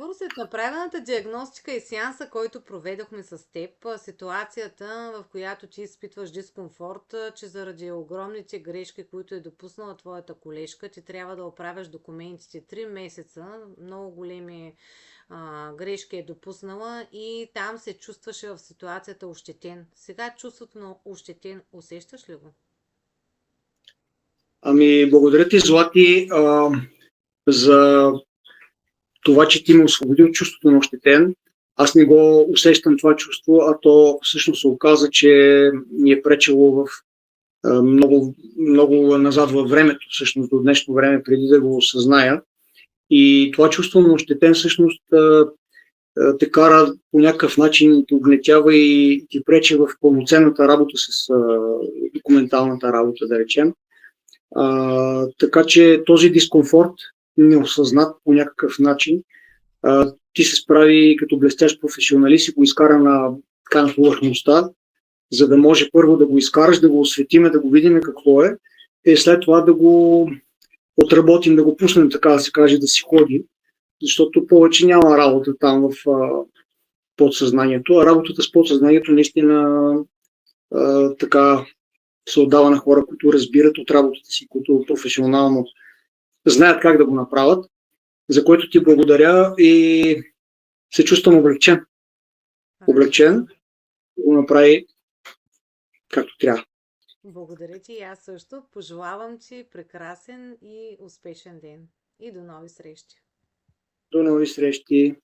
Първо, след направената диагностика и сеанса, който проведохме с теб, ситуацията, в която ти изпитваш дискомфорт, че заради огромните грешки, които е допуснала твоята колежка, ти трябва да оправяш документите 3 месеца, много големи грешки е допуснала и там се чувстваше в ситуацията ощетен. Сега чувството на ощетен усещаш ли го? Ами, благодаря ти, Злати, за това, че ти ме освободи от чувството на ощетен. Аз не го усещам това чувство, а то всъщност се оказа, че ми е пречело в много, много назад във времето, всъщност до днешно време, преди да го осъзная. И това чувство на ощетен всъщност те кара по някакъв начин, те огнетява и ти пречи в пълноценната работа с документалната работа, да речем. Така че този дискомфорт, неосъзнат по някакъв начин, ти се справи като блестящ професионалист и го изкара на повърхността, за да може първо да го изкараш, да го осветиме, да го видим какво е, и след това да го отработим, да го пуснем, така да се каже, да си ходи, защото повече няма работа там в подсъзнанието, а работата с подсъзнанието наистина така се отдава на хора, които разбират от работата си, които професионално знаят как да го направят, за което ти благодаря и се чувствам облегчен. Облегчен да го направи както трябва. Благодаря ти и аз също. Пожелавам ти прекрасен и успешен ден. И до нови срещи! До нови срещи!